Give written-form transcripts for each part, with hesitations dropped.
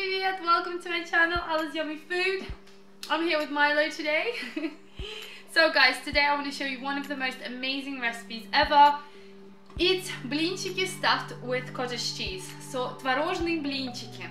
Привет! Welcome to my channel, AllasYummyFood. I'm here with Milo today. So guys, today I want to show you one of the most amazing recipes ever. It's блинчики stuffed with cottage cheese. So творожные блинчики.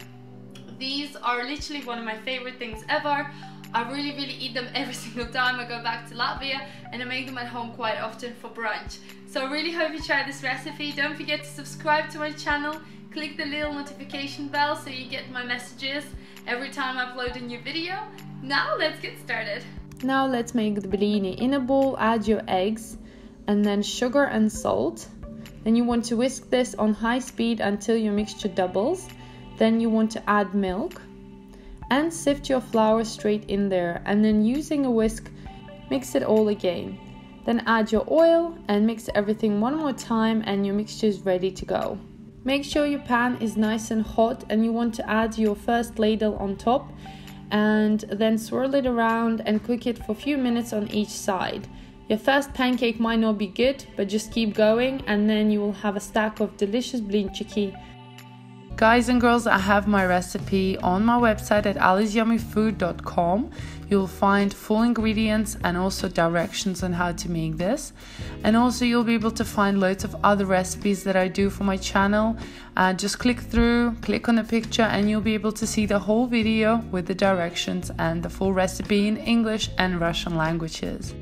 These are literally one of my favorite things ever. I really eat them every single time I go back to Latvia, and I make them at home quite often for brunch. So I really hope you try this recipe. Don't forget to subscribe to my channel. Click the little notification bell so you get my messages every time I upload a new video. Now let's get started. Now let's make the blini. In a bowl, add your eggs and then sugar and salt. Then you want to whisk this on high speed until your mixture doubles. Then you want to add milk and sift your flour straight in there, and then using a whisk mix it all again. Then add your oil and mix everything one more time and your mixture is ready to go. Make sure your pan is nice and hot, and you want to add your first ladle on top and then swirl it around and cook it for a few minutes on each side. Your first pancake might not be good, but just keep going and then you will have a stack of delicious blинčiki. Guys and girls, I have my recipe on my website at AllasYummyFood.com. You'll find full ingredients and also directions on how to make this. And also you'll be able to find loads of other recipes that I do for my channel. Just click on the picture and you'll be able to see the whole video with the directions and the full recipe in English and Russian languages.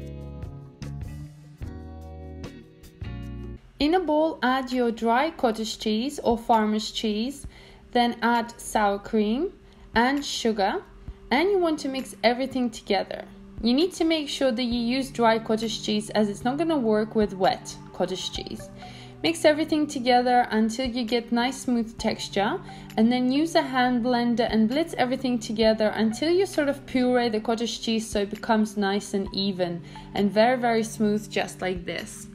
In a bowl, add your dry cottage cheese or farmer's cheese, then add sour cream and sugar, and you want to mix everything together. You need to make sure that you use dry cottage cheese as it's not going to work with wet cottage cheese. Mix everything together until you get nice smooth texture, and then use a hand blender and blitz everything together until you sort of puree the cottage cheese so it becomes nice and even and very smooth, just like this.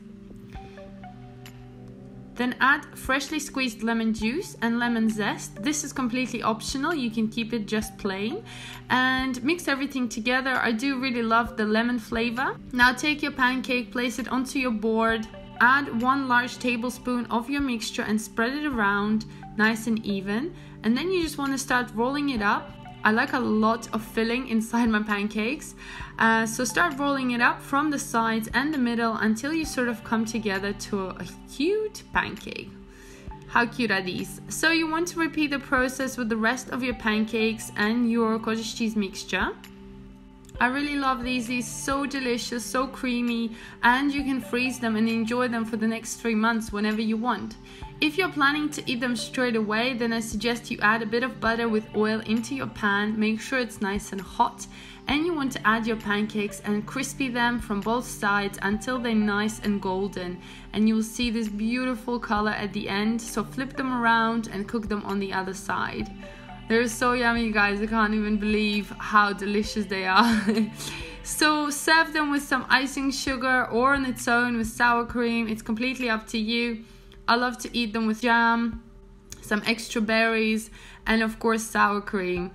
Then add freshly squeezed lemon juice and lemon zest. This is completely optional, you can keep it just plain. And mix everything together. I do really love the lemon flavor. Now take your pancake, place it onto your board. Add 1 large tablespoon of your mixture and spread it around nice and even. And then you just want to start rolling it up. I like a lot of filling inside my pancakes. So start rolling it up from the sides and the middle until you sort of come together to a cute pancake. How cute are these? So you want to repeat the process with the rest of your pancakes and your cottage cheese mixture. I really love these. These are so delicious, so creamy, and you can freeze them and enjoy them for the next 3 months whenever you want. If you're planning to eat them straight away, then I suggest you add a bit of butter with oil into your pan. Make sure it's nice and hot, and you want to add your pancakes and crispy them from both sides until they're nice and golden, and you'll see this beautiful color at the end. So flip them around and cook them on the other side. They're so yummy, guys. I can't even believe how delicious they are. So serve them with some icing sugar or on its own with sour cream. It's completely up to you. I love to eat them with jam, some extra berries, and of course sour cream.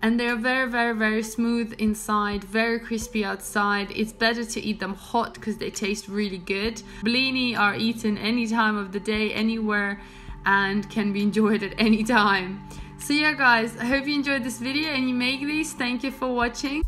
And they're very smooth inside, very crispy outside. It's better to eat them hot because they taste really good. Blini are eaten any time of the day, anywhere, and can be enjoyed at any time. So yeah guys, I hope you enjoyed this video and you make these. Thank you for watching.